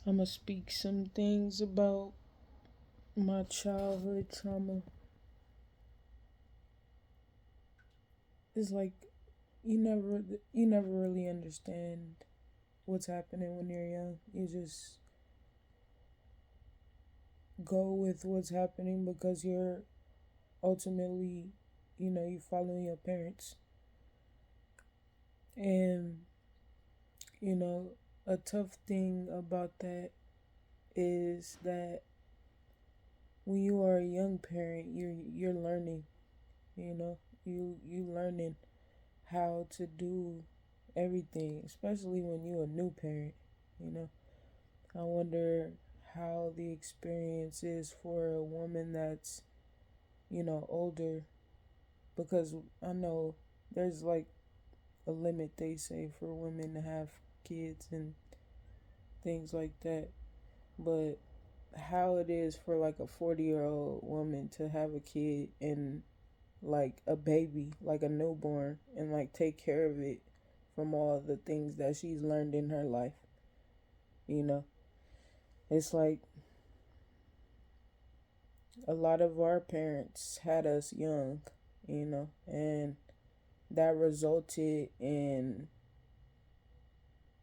I'm gonna speak some things about my childhood trauma. It's like you never really understand what's happening when you're young. You just go with what's happening because you're ultimately, you following your parents. And, you know, a tough thing about that is that when you are a young parent, you're learning, you know. You learning how to do everything, especially when you're a new parent, you know. I wonder how the experience is for a woman that's, older, because I know there's like a limit, they say, for women to have kids and things like that. But how it is for like a 40-year-old woman to have a kid and like a baby, like a newborn, and like take care of it from all the things that she's learned in her life, you know. It's like a lot of our parents had us young, and that resulted in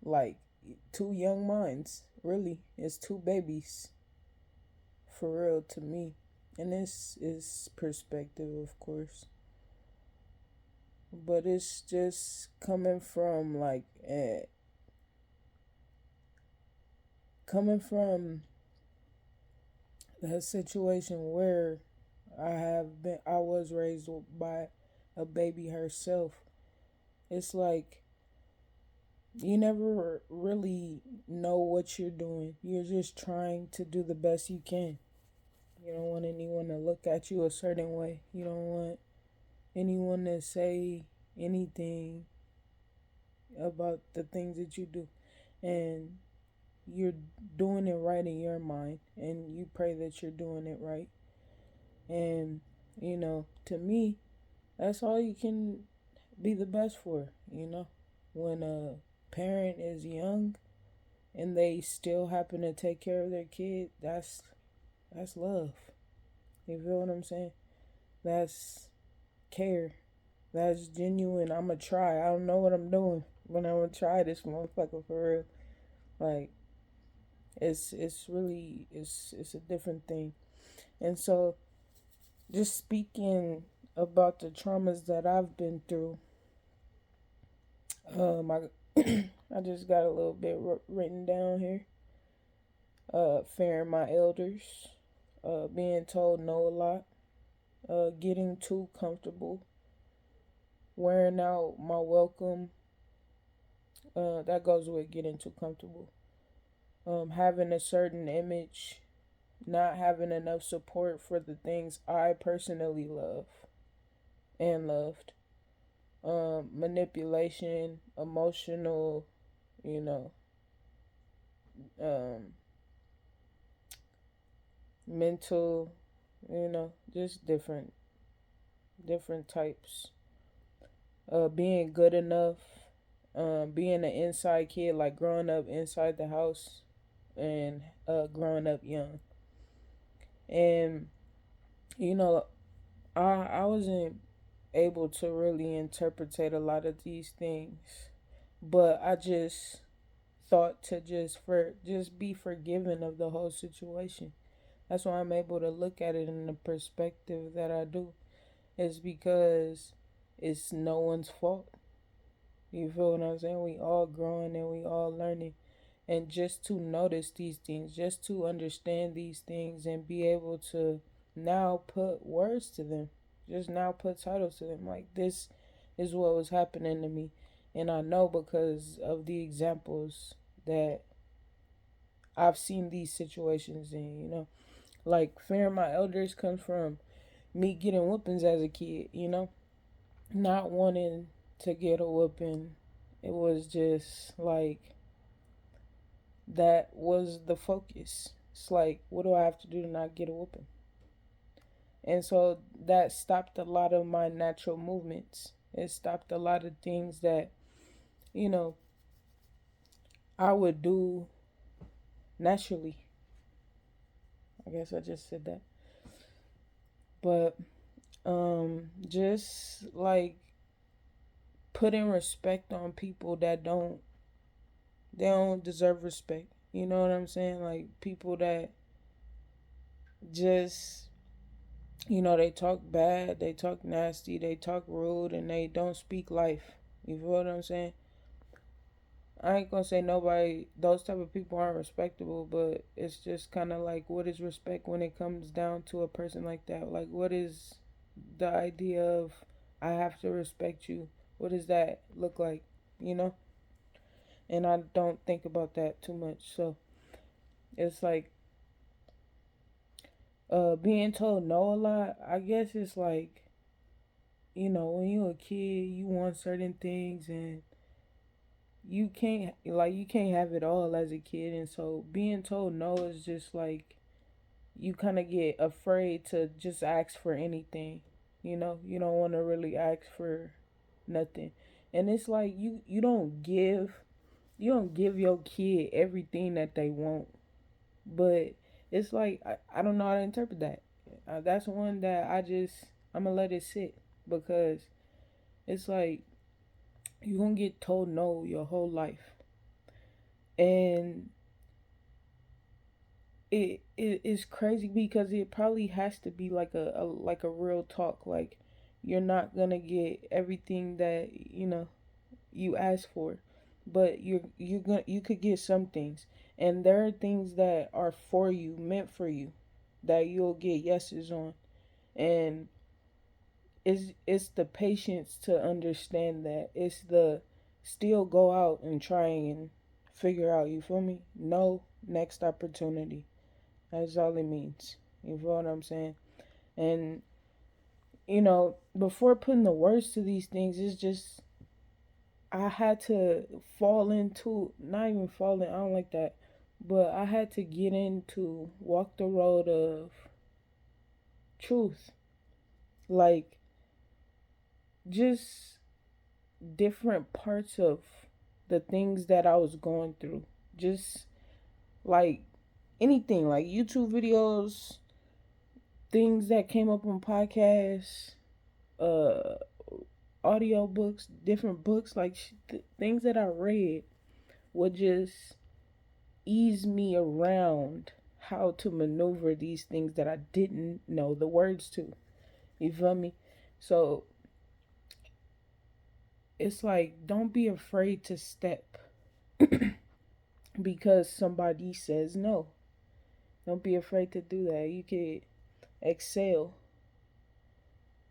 like two young minds. Really, it's two babies for real to me. And this is perspective, of course, but it's just coming from that situation where I was raised by a baby herself. It's like you never really know what you're doing. You're just trying to do the best you can. You don't want anyone to look at you a certain way. You don't want anyone to say anything about the things that you do. And you're doing it right in your mind. And you pray that you're doing it right. And, to me, that's all you can be the best for, When a parent is young and they still happen to take care of their kid, that's love. You feel what I'm saying? That's care. That's genuine. I'ma try. I don't know what I'm doing, but I'm gonna try this motherfucker for real. Like it's really it's a different thing. And so just speaking about the traumas that I've been through, I I just got a little bit written down here. Fearing my elders, being told no a lot, getting too comfortable, wearing out my welcome. That goes with getting too comfortable. Having a certain image, not having enough support for the things I personally love and loved. Manipulation, emotional, you know, um, mental, just different types. Being good enough, being an inside kid, like growing up inside the house and growing up young. And, you know, I wasn't able to really interpretate a lot of these things, but I just thought to just be forgiven of the whole situation. That's why I'm able to look at it in the perspective that I do. Is because it's no one's fault. You feel what I'm saying? We all growing and we all learning. And just to notice these things, just to understand these things and be able to now put words to them, just now put titles to them. Like, this is what was happening to me. And I know because of the examples that I've seen these situations in. Like, fearing my elders comes from me getting whoopings as a kid, not wanting to get a whooping. It was just like that was the focus. It's like, what do I have to do to not get a whooping? And so that stopped a lot of my natural movements. It stopped a lot of things that, you know, I would do naturally. I guess I just said that. But just like putting respect on people that don't deserve respect. You know what I'm saying? Like people that just they talk bad, they talk nasty, they talk rude, and they don't speak life. You feel what I'm saying? I ain't gonna say nobody, those type of people aren't respectable, but it's just kind of like, what is respect when it comes down to a person like that? Like, what is the idea of I have to respect you? What does that look like? You know? And I don't think about that too much. So it's like being told no a lot. I guess it's like, when you're a kid, you want certain things and you can't have it all as a kid, and so being told no is just like you kind of get afraid to just ask for anything. You don't want to really ask for nothing, and it's like you don't give your kid everything that they want, but it's like I don't know how to interpret that. That's one that I'm gonna let it sit, because it's like you're gonna get told no your whole life, and it is crazy because it probably has to be like a real talk. Like you're not gonna get everything that you ask for, but you could get some things, and there are things that are for you, meant for you, that you'll get yeses on, and it's the patience to understand that. It's the still go out and try and figure out. You feel me? No, next opportunity. That's all it means. You feel what I'm saying? And before putting the words to these things, it's just I had to fall into, not even fall in, I don't like that, but I had to get into walk the road of truth. Like just different parts of the things that I was going through. Just like anything, like YouTube videos, things that came up on podcasts, uh audio books, different books, like things that I read would just ease me around how to maneuver these things that I didn't know the words to. You feel me? So it's like, don't be afraid to step because somebody says no. Don't be afraid to do that. You could excel.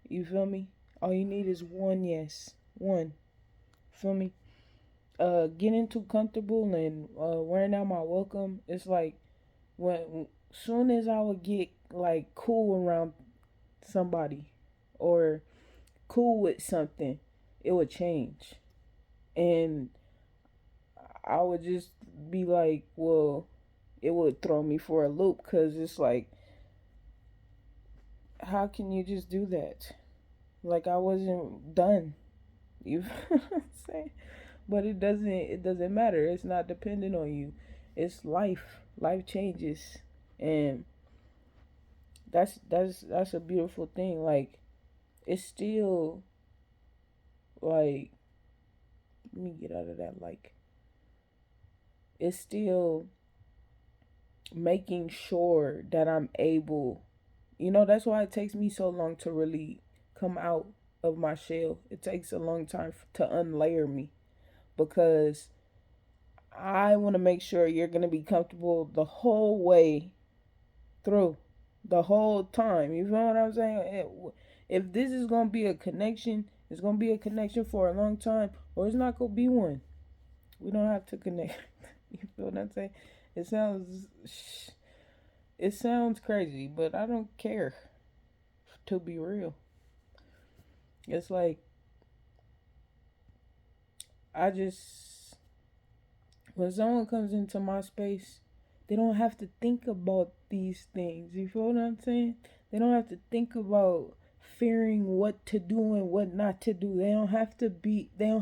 You feel me? All you need is one yes. One. Feel me? Getting too comfortable and wearing out my welcome. It's like when soon as I would get like cool around somebody or cool with something, it would change, and I would just be like, well, it would throw me for a loop, because it's like, how can you just do that? Like I wasn't done. You know what I'm saying? But it doesn't matter. It's not dependent on you. It's life. Life changes, and that's a beautiful thing. Like it's still like, let me get out of that. Like it's still making sure that I'm able. That's why it takes me so long to really come out of my shell. It takes a long time to unlayer me, because I want to make sure you're going to be comfortable the whole way through, the whole time. You feel what I'm saying? If this is going to be a connection, it's going to be a connection for a long time, or it's not going to be one. We don't have to connect. You feel what I'm saying? It sounds it sounds crazy, but I don't care, to be real. It's like I just, when someone comes into my space, they don't have to think about these things. You feel what I'm saying? They don't have to think about fearing what to do and what not to do. They don't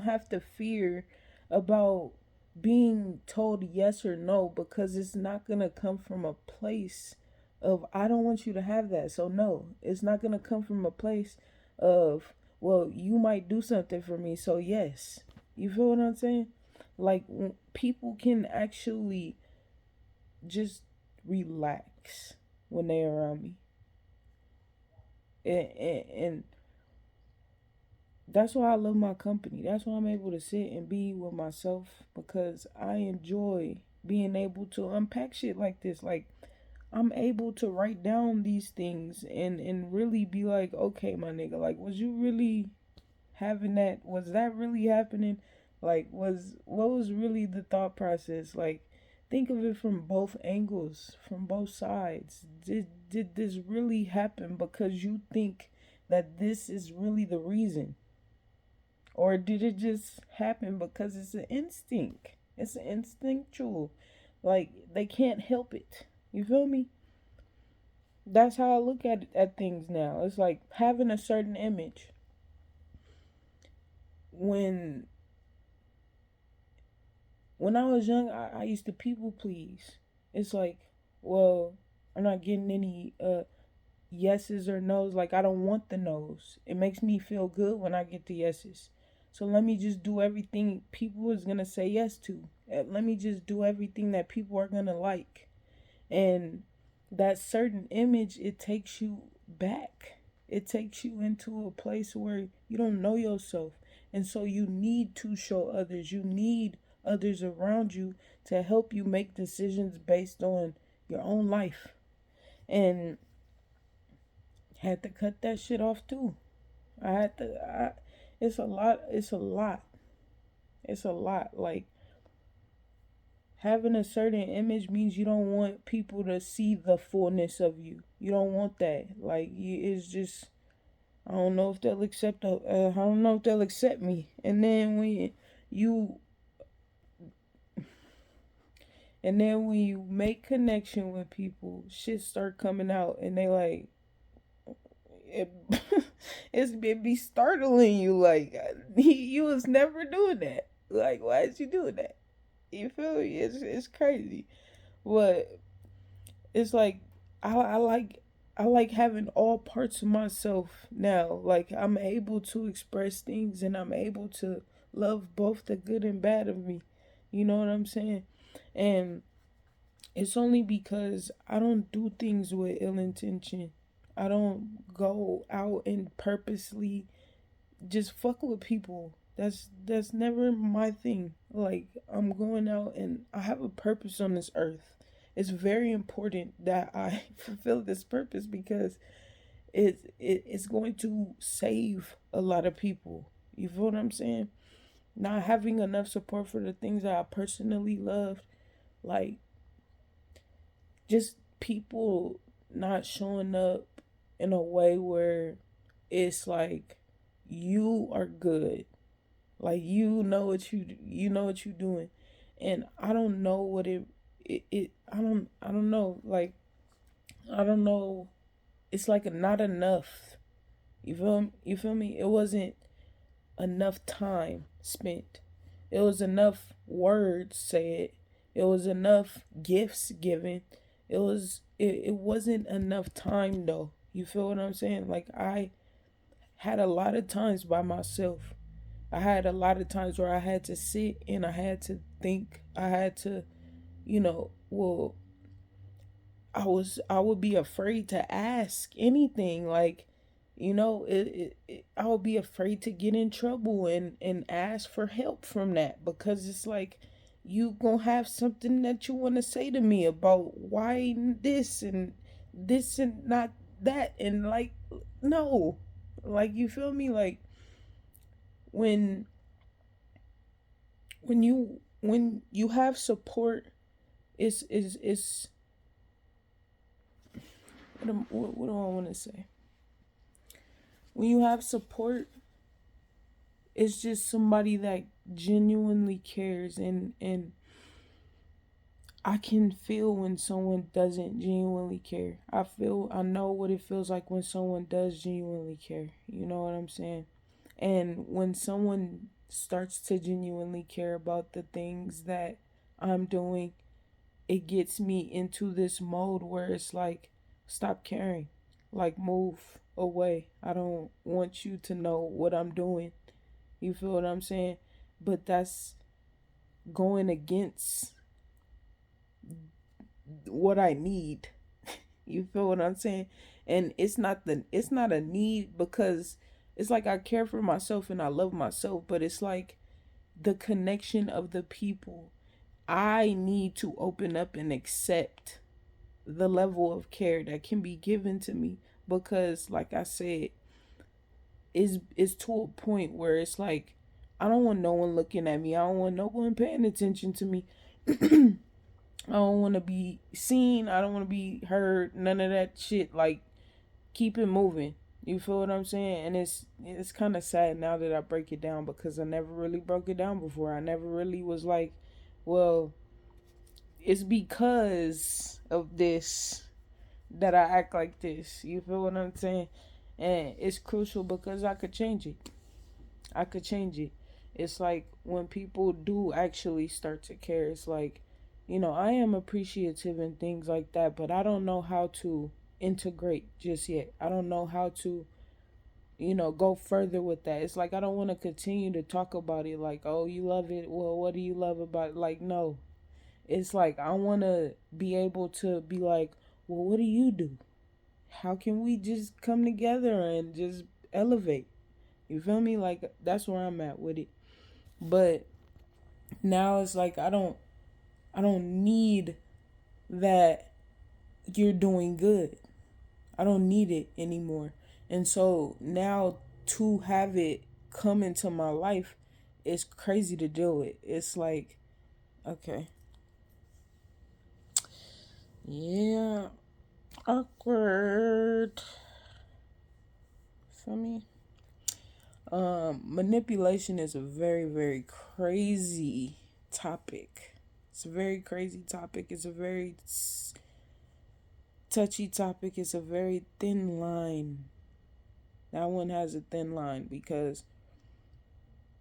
have to fear about being told yes or no, because it's not going to come from a place of I don't want you to have that. So no, it's not going to come from a place of, well, you might do something for me, so yes. You feel what I'm saying? Like, people can actually just relax when they're around me. And that's why I love my company. That's why I'm able to sit and be with myself, because I enjoy being able to unpack shit like this. Like, I'm able to write down these things and really be like, okay, my nigga, like, was you really having that? Was that really happening? Like, what was really the thought process? Like, think of it from both angles, from both sides. Did this really happen because you think that this is really the reason? Or did it just happen because it's an instinct? It's instinctual. Like, they can't help it. You feel me? That's how I look at things now. It's like having a certain image. When when I was young, I used to people please. It's like, well, I'm not getting any yeses or nos. Like, I don't want the nos. It makes me feel good when I get the yeses. So let me just do everything people is gonna say yes to. Let me just do everything that people are gonna like. And that certain image, it takes you back. It takes you into a place where you don't know yourself. And so you need to show others. You need others around you to help you make decisions based on your own life. And had to cut that shit off too. I had to it's a lot. It's a lot. It's a lot. Like, having a certain image means you don't want people to see the fullness of you. You don't want that. Like, it's just, I don't know if they'll accept. I don't know if they'll accept me. And then you, when you make connection with people, shit start coming out, and they like it. It be startling you. Like, you was never doing that. Like, why is you doing that? You feel me? It's crazy. But it's like I like having all parts of myself now. Like, I'm able to express things, and I'm able to love both the good and bad of me. You know what I'm saying? And it's only because I don't do things with ill intention. I don't go out and purposely just fuck with people. That's never my thing. Like, I'm going out and I have a purpose on this earth. It's very important that I fulfill this purpose, because it's going to save a lot of people. You feel what I'm saying? Not having enough support for the things that I personally love, like, just people not showing up in a way where it's like, you are good. Like, you know what you're doing. And I don't know what I don't know. Like, I don't know. It's like not enough. You feel me? It wasn't enough time spent. It was enough words said. It was enough gifts given. It wasn't enough time though. You feel what I'm saying? Like, I had a lot of times by myself. I had a lot of times where I had to sit and I had to think. I had to, well, I would be afraid to ask anything. Like, I would be afraid to get in trouble and ask for help from that, because it's like, you gonna have something that you want to say to me about why this and not that, and like, no, like, you feel me? Like, when when you have support, it's what do I want to say? When you have support, it's just somebody that genuinely cares, and I can feel when someone doesn't genuinely care. I know what it feels like when someone does genuinely care. You know what I'm saying? And when someone starts to genuinely care about the things that I'm doing, it gets me into this mode where it's like, stop caring. Like, move away. I don't want you to know what I'm doing. You feel what I'm saying? But that's going against what I need. You feel what I'm saying? And it's not a need, because it's like I care for myself and I love myself, but it's like the connection of the people. I need to open up and accept the level of care that can be given to me, because like I said, is to a point where it's like I don't want no one looking at me. I don't want no one paying attention to me. I don't want to be seen. I don't want to be heard. None of that shit. Like, keep it moving. You feel what I'm saying? And it's kind of sad now that I break it down, because I never really broke it down before. I never really was like, well, it's because of this that I act like this. You feel what I'm saying? And it's crucial because I could change it. I could change it. It's like when people do actually start to care, it's like, I am appreciative and things like that, but I don't know how to integrate just yet. I don't know how to, go further with that. It's like I don't want to continue to talk about it like, oh, you love it. Well, what do you love about it? Like, no. It's like I want to be able to be like, well, what do you do? How can we just come together and just elevate? You feel me? Like, that's where I'm at with it. But now it's like I don't need that you're doing good. I don't need it anymore. And so now to have it come into my life, it's crazy to do it. It's like, okay. Yeah. Awkward. Feel me? Manipulation is a very, very crazy topic. It's a very crazy topic. It's a very touchy topic. It's a very thin line. That one has a thin line, because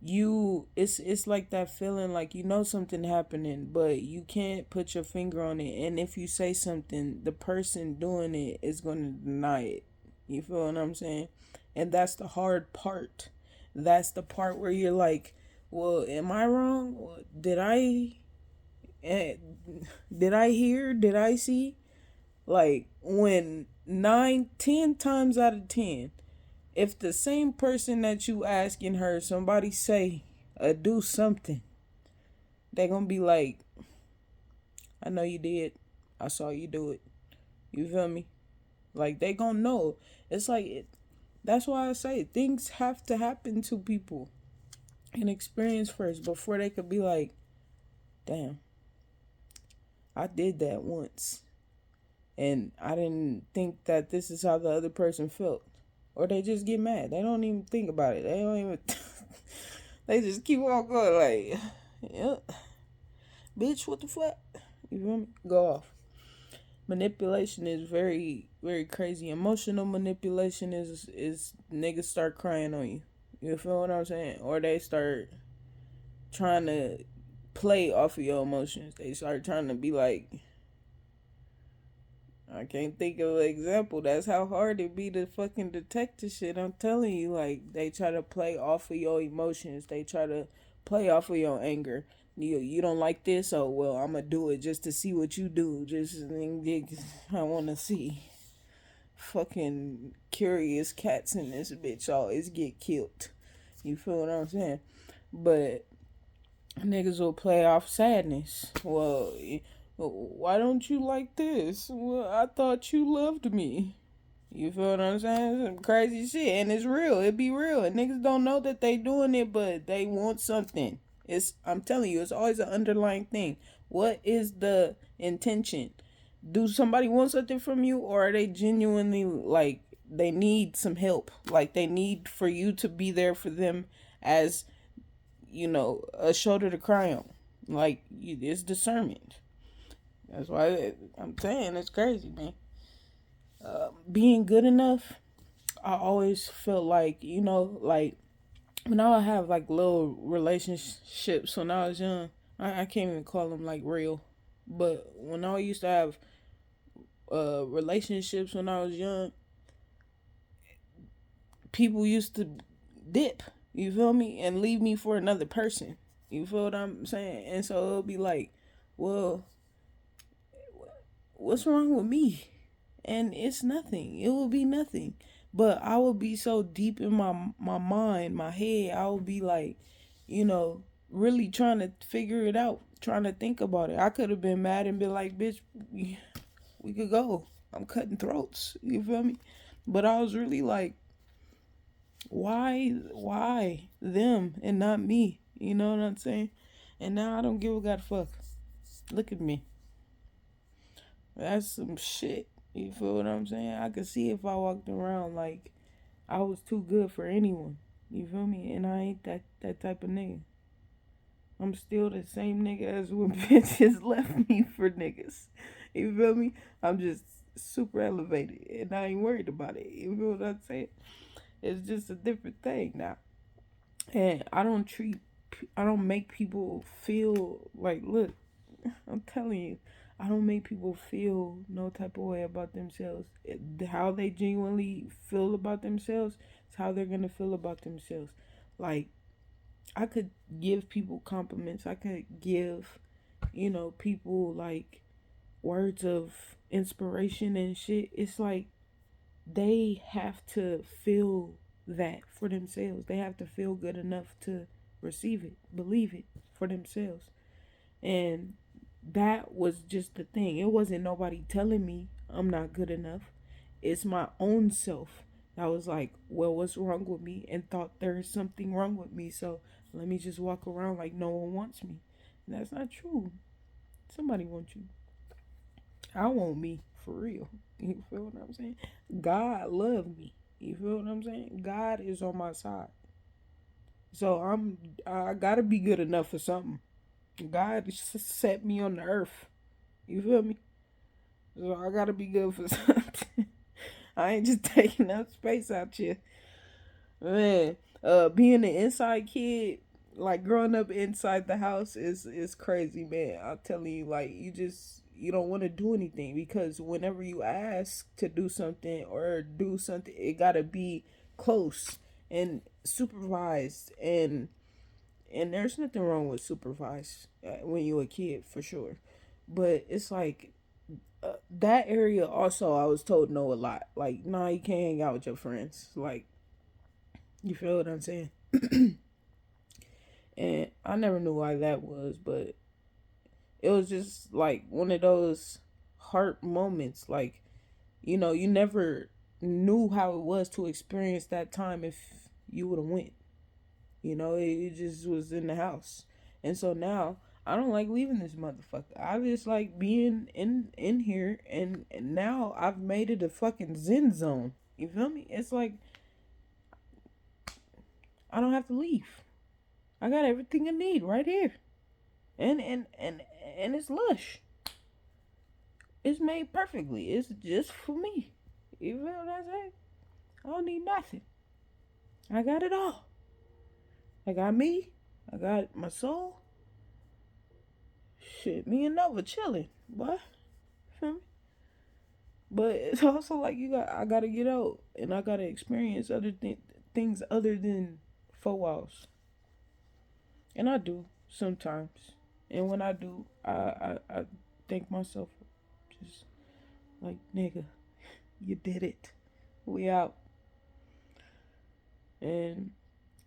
it's like that feeling like something happening, but you can't put your finger on it, and if you say something, the person doing it is going to deny it. You feel what I'm saying? And that's the hard part. That's the part where you're like, well, am I wrong? Eh, did I hear? Did I see? Like, when 9, 10 times out of 10, if the same person that you asking her, somebody say or do something, they gonna be like, I know you did. I saw you do it. You feel me? Like, they gonna know. It's like that's why I say things have to happen to people and experience first before they could be like, damn, I did that once. And I didn't think that this is how the other person felt. Or they just get mad. They don't even think about it. They don't even. They just keep on going like, yeah, bitch, what the fuck? You feel me? Go off. Manipulation is very, very crazy. Emotional manipulation is niggas start crying on you. You feel what I'm saying? Or they start trying to play off of your emotions. They start trying to be like, I can't think of an example. That's how hard it be to fucking detect the shit. I'm telling you, like, they try to play off of your emotions. They try to play off of your anger. You don't like this? Oh, well, I'm gonna do it just to see what you do. I want to see. Fucking curious cats in this bitch always get killed. You feel what I'm saying? But niggas will play off sadness. Well, why don't you like this? Well, I thought you loved me. You feel what I'm saying? Some crazy shit. And it's real. It be real. And niggas don't know that they doing it, but they want something. I'm telling you, it's always an underlying thing. What is the intention? Do somebody want something from you, or are they genuinely like they need some help? Like they need for you to be there for them as, a shoulder to cry on. Like, it's discernment. That's why I'm saying it's crazy, man. Being good enough, I always felt like, like when I would have like little relationships when I was young, I can't even call them like real. But when I used to have relationships when I was young, people used to dip, you feel me, and leave me for another person. You feel what I'm saying? And so it'll be like, well, what's wrong with me? And it's nothing. It will be nothing. But I will be so deep in my mind, my head, I will be like, really trying to figure it out, trying to think about it. I could have been mad and been like, bitch, we could go. I'm cutting throats. You feel me? But I was really like, why them and not me? You know what I'm saying? And now I don't give a god fuck. Look at me. That's some shit. You feel what I'm saying? I could see if I walked around like I was too good for anyone. You feel me? And I ain't that type of nigga. I'm still the same nigga as when bitches left me for niggas. You feel me? I'm just super elevated and I ain't worried about it. You feel what I'm saying? It's just a different thing now. And I don't make people feel like, look, I'm telling you, I don't make people feel no type of way about themselves. How they genuinely feel about themselves is how they're gonna feel about themselves. Like, I could give people compliments. I could give, people like words of inspiration and shit. It's like they have to feel that for themselves. They have to feel good enough to receive it, believe it for themselves. And that was just the thing. It wasn't nobody telling me I'm not good enough. It's my own self that was like, well, what's wrong with me? And thought there's something wrong with me. So let me just walk around like no one wants me. And that's not true. Somebody wants you. I want me for real. You feel what I'm saying? God loved me. You feel what I'm saying? God is on my side. So I gotta be good enough for something. God set me on the earth. You feel me? So I gotta be good for something. I ain't just taking up space out here. Man, being an inside kid, like growing up inside the house is crazy, man. I'm telling you, like you don't want to do anything because whenever you ask to do something or do something, it gotta be close and supervised and there's nothing wrong with supervised when you're a kid for sure, but it's like that area also I was told no a lot. Like, nah, you can't hang out with your friends. Like, you feel what I'm saying? And I never knew why that was, but it was just like one of those heart moments. Like, you never knew how it was to experience that time if you would have went. It just was in the house. And so now I don't like leaving this motherfucker. I just like being in here and now I've made it a fucking zen zone. You feel me? It's like I don't have to leave. I got everything I need right here. And it's lush. It's made perfectly. It's just for me. You feel what I'm saying? I don't need nothing. I got it all. I got me. I got my soul. Shit, me and Nova chilling, boy. Feel me? But it's also like I gotta get out and I gotta experience other things other than four walls. And I do sometimes. And when I do, I thank myself, just like, nigga, you did it. We out. And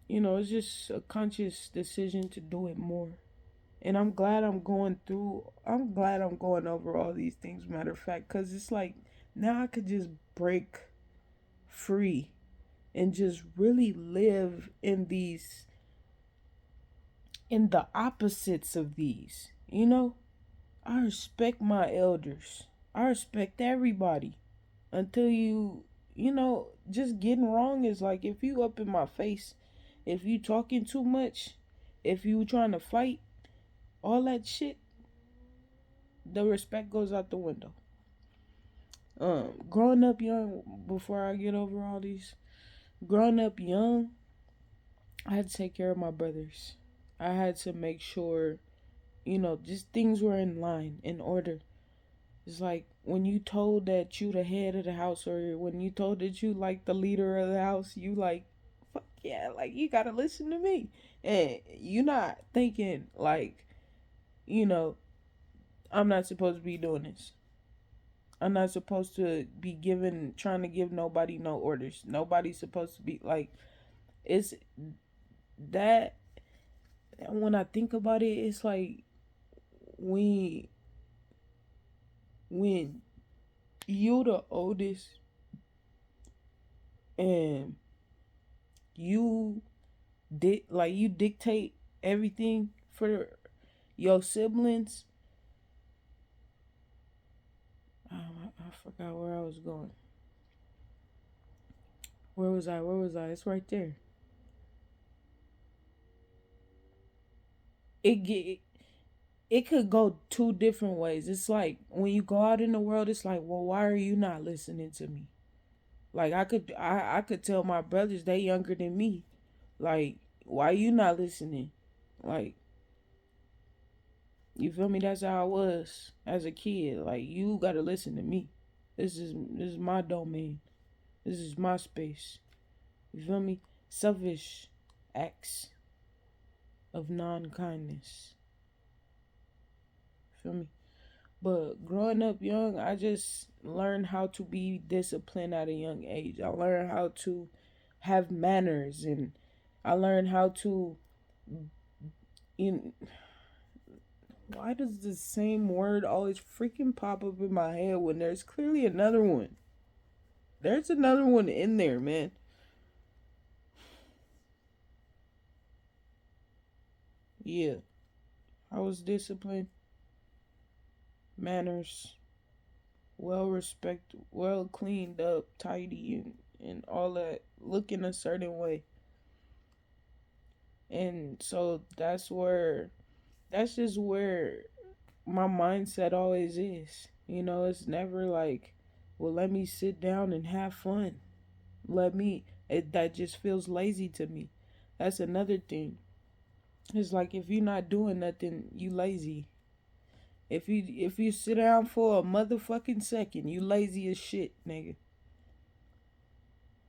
it's just a conscious decision to do it more. And I'm glad I'm going over all these things, matter of fact, because it's like now I could just break free and just really live in the opposites of these. I respect my elders. I respect everybody until just getting wrong is like if you up in my face, if you talking too much, if you trying to fight, all that shit, the respect goes out the window. Growing up young, before I get over all these, growing up young, I had to take care of my brothers. I had to make sure, just things were in line, in order. It's like when you told that you the head of the house, or when you told that you like the leader of the house, you like, fuck yeah, like you gotta listen to me. And you not thinking like, you know, I'm not supposed to be doing this. I'm not supposed to be trying to give nobody no orders. Nobody's supposed to be like, it's that, when I think about it, it's like when, when you the oldest and you you dictate everything for your siblings. I forgot where I was going. Where was I? Where was I? It's right there. It it could go two different ways. It's like when you go out in the world, it's like, well, why are you not listening to me? Like I could tell my brothers, they younger than me. Like, why you not listening? Like, you feel me? That's how I was as a kid. Like, you gotta listen to me. This is my domain. This is my space. You feel me? Selfish acts of non kindness. Feel me? But growing up young, I just learned how to be disciplined at a young age. I learned how to have manners, and I learned how to in why does the same word always freaking pop up in my head when there's clearly another one? There's another one in there, man. Yeah. I was disciplined, manners, well respected, well cleaned up, tidy, and all that, looking a certain way. And so that's just where my mindset always is. It's never like, well, let me sit down and have fun. That just feels lazy to me. That's another thing. It's like if you're not doing nothing, you lazy. If you sit down for a motherfucking second, you lazy as shit, nigga.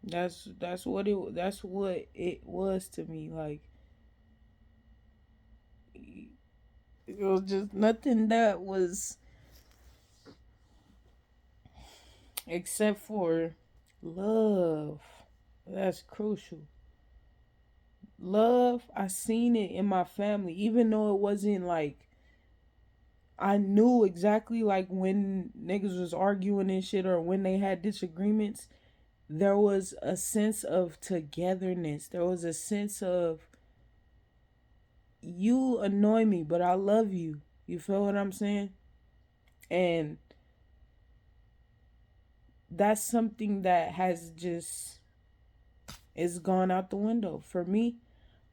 That's what it was to me. Like, it was just nothing that was except for love. That's crucial. Love, I seen it in my family, even though it wasn't like, I knew exactly like when niggas was arguing and shit, or when they had disagreements. There was a sense of togetherness. There was a sense of, you annoy me, but I love you. You feel what I'm saying? And that's something that has just, it's gone out the window for me.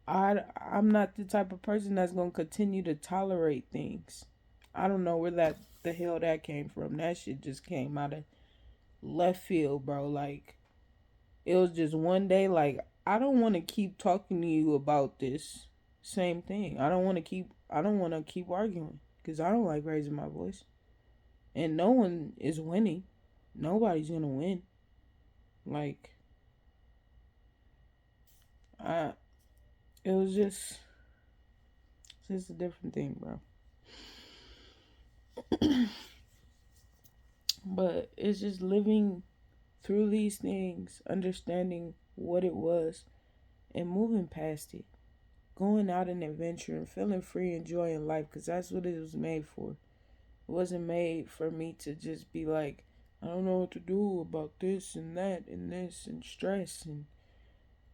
I'm not the type of person that's gonna continue to tolerate things. I don't know where the hell that came from. That shit just came out of left field, bro. Like, it was just one day, like, I don't want to keep talking to you about this same thing. I don't want to keep arguing cuz I don't like raising my voice. And no one is winning. Nobody's going to win. Like, I it was just a different thing, bro. But it's just living through these things, understanding what it was, and moving past it. Going out and adventuring, feeling free, enjoying life, because that's what it was made for. It wasn't made for me to just be like, I don't know what to do about this and that and this, and stress, and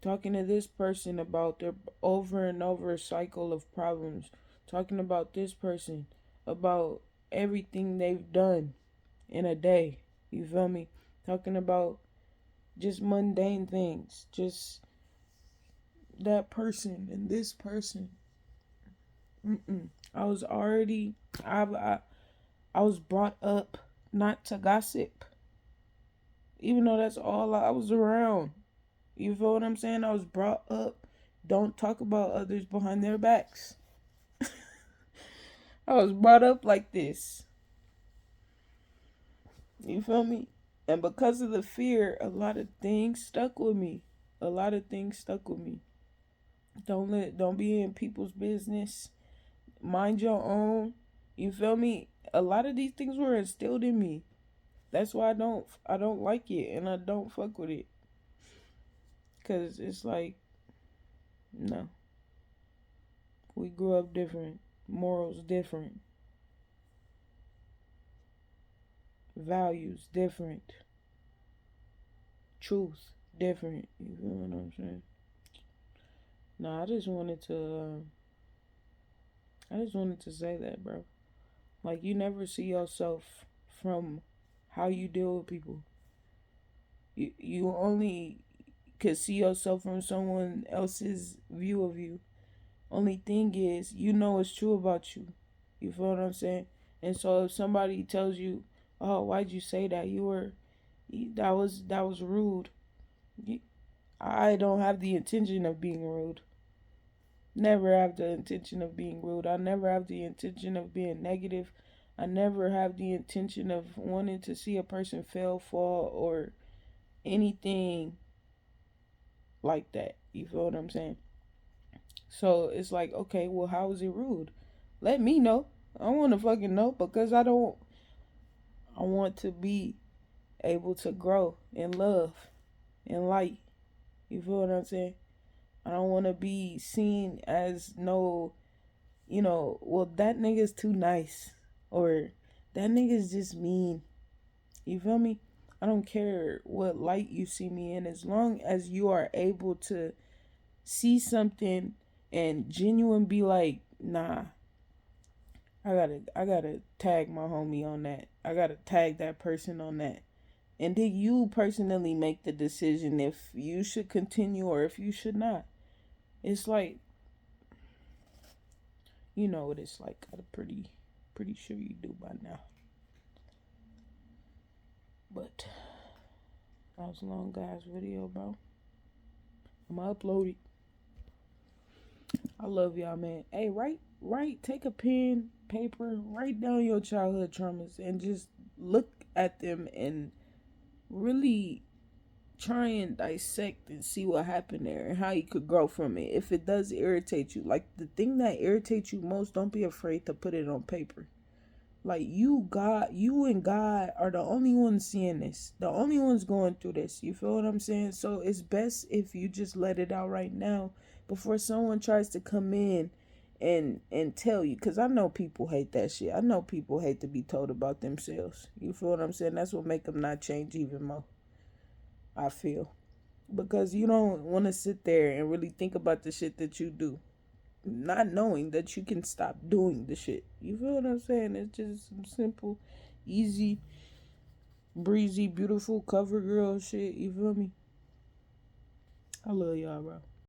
talking to this person about their over and over cycle of problems, talking about this person about everything they've done in a day. You feel me? Talking about just mundane things, just that person and this person. I was already, I was brought up not to gossip, even though that's all I was around. You feel what I'm saying? I was brought up Don't talk about others behind their backs. I was brought up like this. You feel me? And because of the fear, a lot of things stuck with me. A lot of things stuck with me. Don't be in people's business. Mind your own. You feel me? A lot of these things were instilled in me. That's why I don't like it and I don't fuck with it. Cause it's like, no. We grew up different. Morals different. Values different. Truth different. You feel what I'm saying? No, I just wanted to say that, bro. Like, you never see yourself from how you deal with people. You only could see yourself from someone else's view of you. Only thing is, you know it's true about you. You feel what I'm saying? And so if somebody tells you, "Oh, why'd you say that? That was rude." I don't have the intention of being rude. Never have the intention of being rude. I never have the intention of being negative. I never have the intention of wanting to see a person fail, fall, or anything like that. You feel what I'm saying? So it's like, okay, well, how is it rude? Let me know. I want to fucking know because I want to be able to grow in love and light. You feel what I'm saying? I don't want to be seen as no, well, that nigga's too nice or that nigga's just mean. You feel me? I don't care what light you see me in as long as you are able to see something and genuine be like, nah, I gotta tag my homie on that. I gotta tag that person on that. And then you personally make the decision if you should continue or if you should not. It's like, you know what it's like. I'm pretty sure you do by now. But that was a long guys video, bro. I'ma upload it. I love y'all, man. Hey, write, take a pen, paper, write down your childhood traumas and just look at them and really try and dissect and see what happened there and how you could grow from it. If it does irritate you, like the thing that irritates you most, don't be afraid to put it on paper. Like you and God are the only ones seeing this, the only ones going through this. You feel what I'm saying? So it's best if you just let it out right now before someone tries to come in and tell you. Because I know people hate that shit. I know people hate to be told about themselves. You feel what I'm saying? That's what make them not change even more, I feel. Because you don't want to sit there and really think about the shit that you do, not knowing that you can stop doing the shit. You feel what I'm saying? It's just some simple, easy, breezy, beautiful cover girl shit. You feel me? I love y'all, bro.